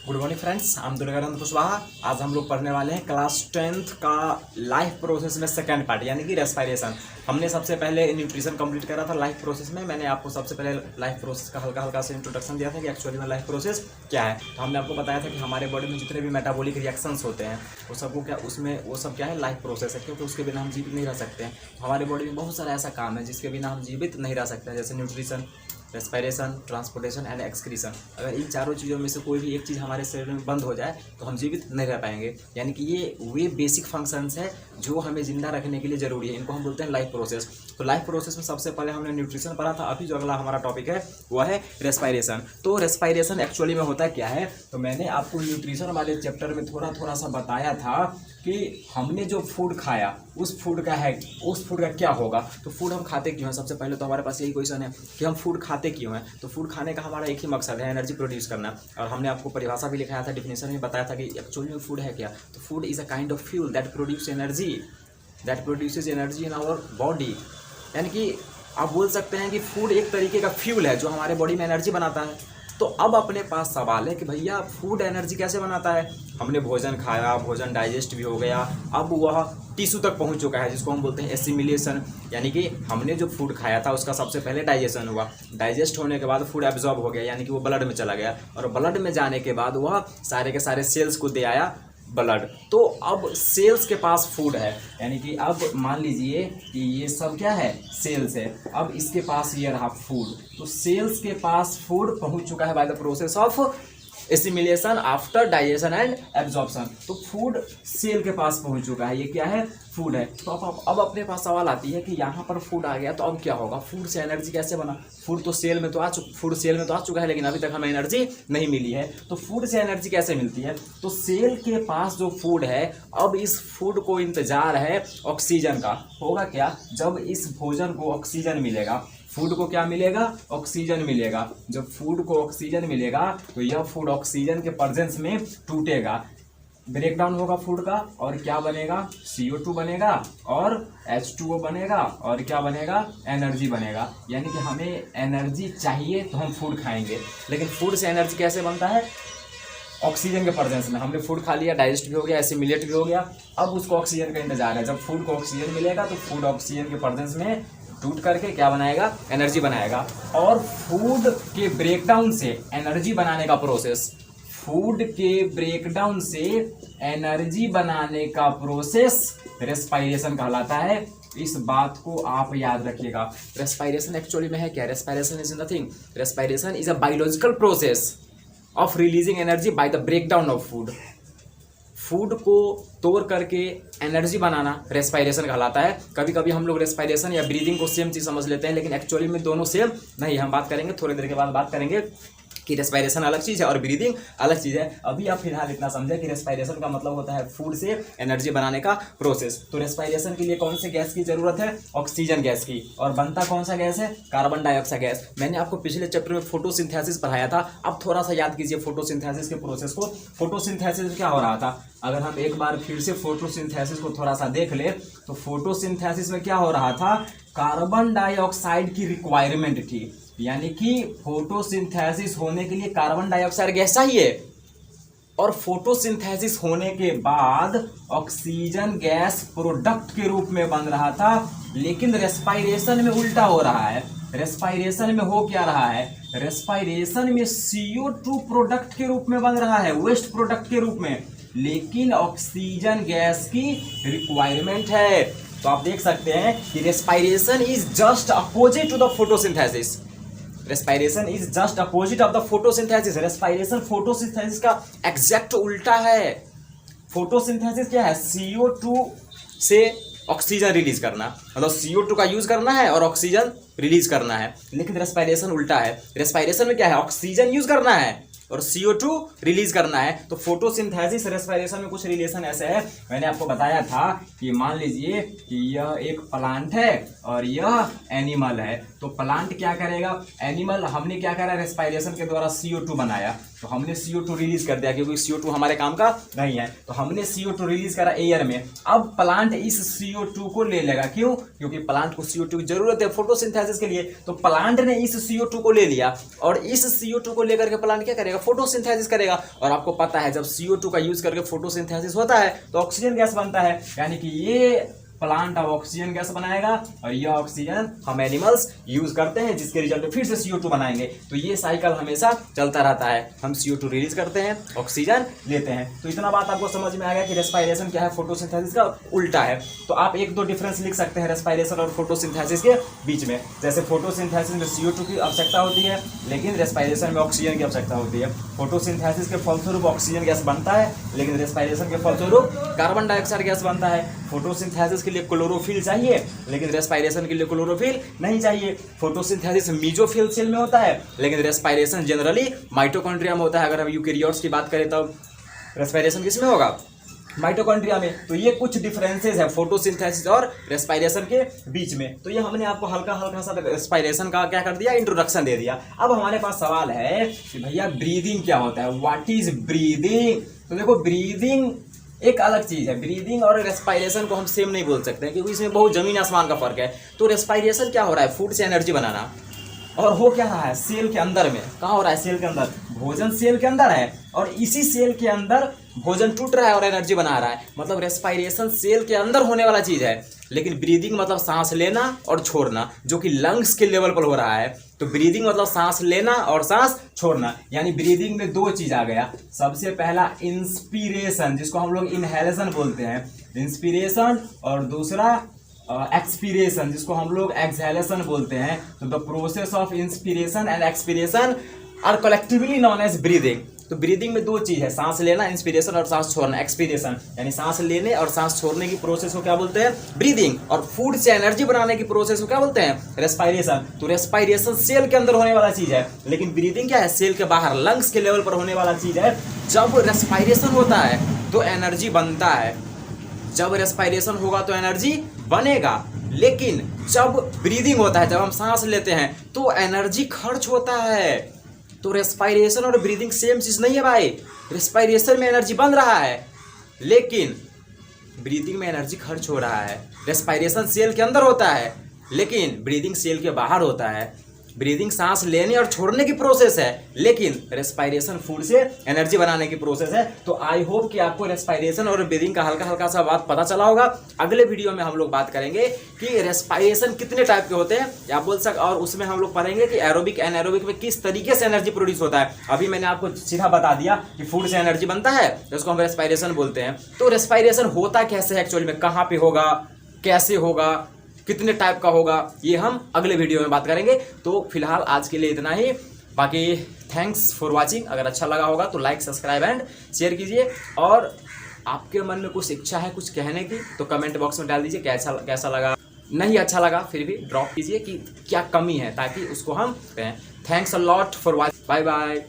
Good morning friends, I am Durganand Kushwaha. आज हम लोग पढ़ने वाले हैं क्लास 10th का लाइफ प्रोसेस में सेकंड पार्ट यानी कि रेस्पिरेशन। हमने सबसे पहले न्यूट्रिशन कंप्लीट करा था लाइफ प्रोसेस में। मैंने आपको सबसे पहले लाइफ प्रोसेस का हल्का हल्का से इंट्रोडक्शन दिया था कि एक्चुअली में लाइफ प्रोसेस क्या है। तो हमने आपको बताया था कि हमारे बॉडी में जितने भी मेटाबॉलिक रिएक्शंस होते हैं वो सबको क्या उसमें वो सब क्या है, लाइफ प्रोसेस है, क्योंकि उसके बिना हम जीवित नहीं रह सकते हैं। हमारे बॉडी में बहुत सारा ऐसा काम है जिसके बिना हम जीवित नहीं रह सकते हैं, जैसे nutrition, respiration, transportation and excretion. अगर इन चारों चीज़ों में से कोई भी एक चीज़ हमारे शरीर में बंद हो जाए तो हम जीवित नहीं रह पाएंगे। यानी कि ये वे बेसिक फंक्शंस है जो हमें जिंदा रखने के लिए ज़रूरी है। इनको हम बोलते हैं लाइफ प्रोसेस। तो लाइफ प्रोसेस में सबसे पहले हमने न्यूट्रिशन पढ़ा था। अभी जो अगला हमारा टॉपिक है वह है रेस्पिरेशन। तो रेस्पिरेशन एक्चुअली में होता क्या है, तो मैंने आपको न्यूट्रिशन वाले चैप्टर में थोड़ा सा बताया था कि हमने जो फूड खाया उस फूड का क्या होगा। तो फूड हम खाते क्यों हैं? सबसे पहले तो हमारे पास यही क्वेश्चन है कि हम फूड खाते क्यों हैं। तो फूड खाने का हमारा एक ही मकसद है, एनर्जी प्रोड्यूस करना। और हमने आपको परिभाषा भी लिखाया था, डिफिनेशन भी बताया था कि एक्चुअली में फूड है क्या। तो food is a kind of fuel that produces energy in our body. यानी कि आप बोल सकते हैं कि फूड एक तरीके का फ्यूल है जो हमारे बॉडी में एनर्जी बनाता है। तो अब अपने पास सवाल है कि भैया फूड एनर्जी कैसे बनाता है। हमने भोजन खाया, भोजन डाइजेस्ट भी हो गया, अब वह टिश्यू तक पहुंच चुका है जिसको हम बोलते हैं एसिमिलेशन। यानी कि हमने जो फूड खाया था उसका सबसे पहले डाइजेशन हुआ, डाइजेस्ट होने के बाद फूड एब्जॉर्ब हो गया यानी कि वो ब्लड में चला गया, और ब्लड में जाने के बाद वह सारे के सारे सेल्स को दे आया ब्लड। तो अब सेल्स के पास फूड है, यानी कि अब मान लीजिए कि ये सब क्या है, सेल्स है। अब इसके पास ये रहा फूड, तो सेल्स के पास फूड पहुंच चुका है by the process of assimilation after digestion and absorption. तो फूड सेल के पास पहुंच चुका है, ये क्या है, फूड है। तो अब अपने पास सवाल आती है कि यहाँ पर फूड आ गया तो अब क्या होगा, फूड से एनर्जी कैसे बना। फूड सेल में तो आ चुका है लेकिन अभी तक हमें एनर्जी नहीं मिली है। तो फूड से एनर्जी कैसे मिलती है, तो सेल के पास जो फूड है, अब इस फूड को इंतजार है ऑक्सीजन का। होगा क्या, जब इस भोजन को ऑक्सीजन मिलेगा, फूड को क्या मिलेगा, ऑक्सीजन मिलेगा। जब फूड को ऑक्सीजन मिलेगा तो यह फूड ऑक्सीजन के प्रेजेंस में टूटेगा, ब्रेक डाउन होगा फूड का, और क्या बनेगा, CO2 बनेगा और H2O बनेगा, और क्या बनेगा, एनर्जी बनेगा। यानी कि हमें एनर्जी चाहिए तो हम फूड खाएंगे। लेकिन फूड से एनर्जी कैसे बनता है, ऑक्सीजन के प्रेजेंस में। हमने फूड खा लिया, डाइजेस्ट भी हो गया, एसिमिलेट भी हो गया, अब उसको ऑक्सीजन का इंतजार है। जब फूड को ऑक्सीजन मिलेगा तो फूड ऑक्सीजन के प्रेजेंस में टूट करके क्या बनाएगा, एनर्जी बनाएगा। और फूड के ब्रेकडाउन से एनर्जी बनाने का प्रोसेस, फूड के ब्रेकडाउन से एनर्जी बनाने का प्रोसेस रेस्पिरेशन कहलाता है। इस बात को आप याद रखिएगा। रेस्पिरेशन एक्चुअली में है क्या, respiration is nothing, respiration is a biological process of releasing energy by the breakdown of food. Food को तोड़ करके एनर्जी बनाना रेस्पिरेशन कहलाता है। कभी कभी हम लोग रेस्पिरेशन या ब्रीदिंग को सेम चीज़ समझ लेते हैं, लेकिन एक्चुअली में दोनों सेम नहीं। हम बात करेंगे थोड़ी देर के बाद, बात करेंगे कि रेस्पिरेशन अलग चीज़ है और ब्रीदिंग अलग चीज़ है। अभी आप फिलहाल इतना समझे कि रेस्पिरेशन का मतलब होता है फूड से एनर्जी बनाने का प्रोसेस। तो रेस्पिरेशन के लिए कौन से गैस की जरूरत है, ऑक्सीजन गैस की। और बनता कौन सा गैस है, कार्बन डाइऑक्साइड गैस। मैंने आपको पिछले चैप्टर में फोटोसिंथेसिस पढ़ाया था। अब थोड़ा सा याद कीजिए फोटोसिंथेसिस के प्रोसेस को। फोटोसिंथेसिस क्या हो रहा था, अगर हम एक बार फिर से फोटोसिंथेसिस को थोड़ा सा देख ले तो फोटोसिंथेसिस में क्या हो रहा था, कार्बन डाइऑक्साइड की रिक्वायरमेंट थी। यानी कि फोटोसिंथेसिस होने के लिए कार्बन डाइऑक्साइड गैस चाहिए, और फोटोसिंथेसिस होने के बाद ऑक्सीजन गैस प्रोडक्ट के रूप में बन रहा था। लेकिन रेस्पिरेशन में उल्टा हो रहा है। रेस्पिरेशन में हो क्या रहा है, रेस्पिरेशन में CO2 प्रोडक्ट के रूप में बन रहा है, वेस्ट प्रोडक्ट के रूप में, लेकिन ऑक्सीजन गैस की रिक्वायरमेंट है। तो आप देख सकते हैं कि respiration is just opposite to the photosynthesis. Respiration is just opposite of the photosynthesis. Respiration photosynthesis का एग्जैक्ट उल्टा है। फोटोसिंथेसिस क्या है, CO2 से ऑक्सीजन रिलीज करना, मतलब CO2 का यूज करना है और ऑक्सीजन रिलीज करना है। लेकिन रेस्पिरेशन उल्टा है। रेस्पिरेशन में क्या है, ऑक्सीजन यूज करना है और CO2 रिलीज करना है। तो फोटोसिंथेसिस रेस्पिरेशन में कुछ रिलेशन ऐसे है। मैंने आपको बताया था कि मान लीजिए कि यह एक प्लांट है और यह एनिमल है। तो प्लांट क्या करेगा, एनिमल, हमने क्या करा, रेस्पिरेशन के द्वारा CO2 बनाया, तो हमने CO2 रिलीज कर दिया क्योंकि CO2 हमारे काम का नहीं है, तो हमने CO2 रिलीज करा एयर में। अब प्लांट इस CO2 को ले लेगा, क्यों? क्योंकि प्लांट को CO2 की जरूरत है फोटोसिंथेसिस के लिए। तो प्लांट ने इस CO2 को ले लिया और इस CO2 को लेकर के प्लांट क्या करेगा? फोटोसिंथेसिस करेगा। और आपको पता है जब CO2 का यूज करके फोटोसिंथेसिस होता है तो ऑक्सीजन गैस बनता है, यानी कि ये प्लांट अब ऑक्सीजन गैस बनाएगा और यह ऑक्सीजन हम एनिमल्स यूज करते हैं, जिसके रिजल्ट फिर से CO2 बनाएंगे। तो ये साइकिल हमेशा चलता रहता है, हम CO2 रिलीज करते हैं, ऑक्सीजन लेते हैं। तो इतना बात आपको समझ में आ गया कि रेस्पायरेशन क्या है, फोटोसिंथेसिस का उल्टा है। तो आप एक दो डिफरेंस लिख सकते हैं रेस्पायरेशन और फोटोसिंथेसिस के बीच में। जैसे फोटोसिंथेसिस में CO2 की आवश्यकता होती है, लेकिन रेस्पायरेशन में ऑक्सीजन की आवश्यकता होती है। फोटोसिंथेसिस के फलस्वरूप ऑक्सीजन गैस बनता है, लेकिन रेस्पायरेशन के फलस्वरूप कार्बन डाइऑक्साइड गैस बनता है। फोटोसिंथेसिस के लिए क्लोरोफिल चाहिए, लेकिन रेस्पायरेशन के लिए क्लोरोफिल नहीं चाहिए। फोटोसिंथेसिस मीजोफिल सेल में होता है, लेकिन रेस्पायरेशन जनरली माइटोकॉन्ड्रिया में होता है। अगर हम यूकेरियोट्स की बात करें तो रेस्पायरेशन किसमें होगा? माइटोकॉन्ड्रिया में। तो ये कुछ डिफरेंसेस है फोटोसिंथेसिस और रेस्पायरेशन के बीच में। तो ये हमने आपको हल्का हल्का सा रेस्पायरेशन का क्या कर दिया, इंट्रोडक्शन दे दिया। अब हमारे पास सवाल है कि भैया ब्रीदिंग क्या होता है, व्हाट इज ब्रीदिंग? तो देखो ब्रीदिंग एक अलग चीज है। ब्रीदिंग और रेस्पायरेशन को हम सेम नहीं बोल सकते क्योंकि इसमें बहुत जमीन आसमान का फर्क है। तो रेस्पायरेशन क्या हो रहा है? फूड से एनर्जी बनाना, और हो क्या रहा है? सेल के अंदर में। कहाँ हो रहा है? सेल के अंदर। भोजन सेल के अंदर है और इसी सेल के अंदर भोजन टूट रहा है और एनर्जी बना रहा है। मतलब रेस्पायरेशन सेल के अंदर होने वाला चीज है, लेकिन ब्रीदिंग मतलब सांस लेना और छोड़ना, जो कि लंग्स के लेवल पर हो रहा है। तो ब्रीदिंग मतलब सांस लेना और सांस छोड़ना, यानी ब्रीदिंग में दो चीज आ गया। सबसे पहला इंस्पिरेशन, जिसको हम लोग इनहेलेशन बोलते हैं, इंस्पिरेशन, और दूसरा एक्सपीरेशन, जिसको हम लोग एक्सहेलेशन बोलते हैं। तो the process of inspiration and expiration are collectively known as breathing. तो ब्रीदिंग में दो चीज है, सांस लेना, इंस्पिरेशन, और सांस छोड़ना, एक्सपीरेशन। यानी सांस लेने और सांस छोड़ने की प्रोसेस को क्या बोलते हैं? ब्रीदिंग। और फूड से एनर्जी बनाने की प्रोसेस को क्या बोलते हैं? रेस्पायरेशन। तो रेस्पायरेशन सेल के अंदर होने वाला चीज है, लेकिन ब्रीदिंग क्या है? सेल के बाहर, लंग्स के लेवल पर होने वाला चीज है। जब रेस्पायरेशन होता है तो एनर्जी बनता है, जब रेस्पायरेशन होगा तो एनर्जी बनेगा, लेकिन जब ब्रीदिंग होता है, जब हम सांस लेते हैं, तो एनर्जी खर्च होता है। तो रेस्पायरेशन और ब्रीदिंग सेम चीज नहीं है भाई। रेस्पायरेशन में एनर्जी बन रहा है, लेकिन ब्रीदिंग में एनर्जी खर्च हो रहा है। रेस्पायरेशन सेल के अंदर होता है, लेकिन ब्रीदिंग सेल के बाहर होता है। ब्रीदिंग सांस लेने और छोड़ने की प्रोसेस है, लेकिन रेस्पायरेशन फूड से एनर्जी बनाने की प्रोसेस है। तो आई होप कि आपको रेस्पायरेशन और ब्रीदिंग का हल्का हल्का सा बात पता चला होगा। अगले वीडियो में हम लोग बात करेंगे कि रेस्पायरेशन कितने टाइप के होते हैं, या बोल सकते, और उसमें हम लोग पढ़ेंगे कि एरोबिक एनारोबिक में किस तरीके से एनर्जी प्रोड्यूस होता है। अभी मैंने आपको सीधा बता दिया कि फूड से एनर्जी बनता है, जिसको हम रेस्पायरेशन बोलते हैं। तो रेस्पायरेशन होता कैसे है एक्चुअली में, कहाँ पे होगा, कैसे होगा, कितने टाइप का होगा, ये हम अगले वीडियो में बात करेंगे। तो फिलहाल आज के लिए इतना ही। बाकी थैंक्स फॉर वाचिंग। अगर अच्छा लगा होगा तो लाइक, सब्सक्राइब एंड शेयर कीजिए। और आपके मन में कुछ इच्छा है कुछ कहने की तो कमेंट बॉक्स में डाल दीजिए। कैसा लगा, नहीं अच्छा लगा फिर भी ड्रॉप कीजिए कि क्या कमी है, ताकि उसको हम कहें। Thanks a lot for watching. Bye bye.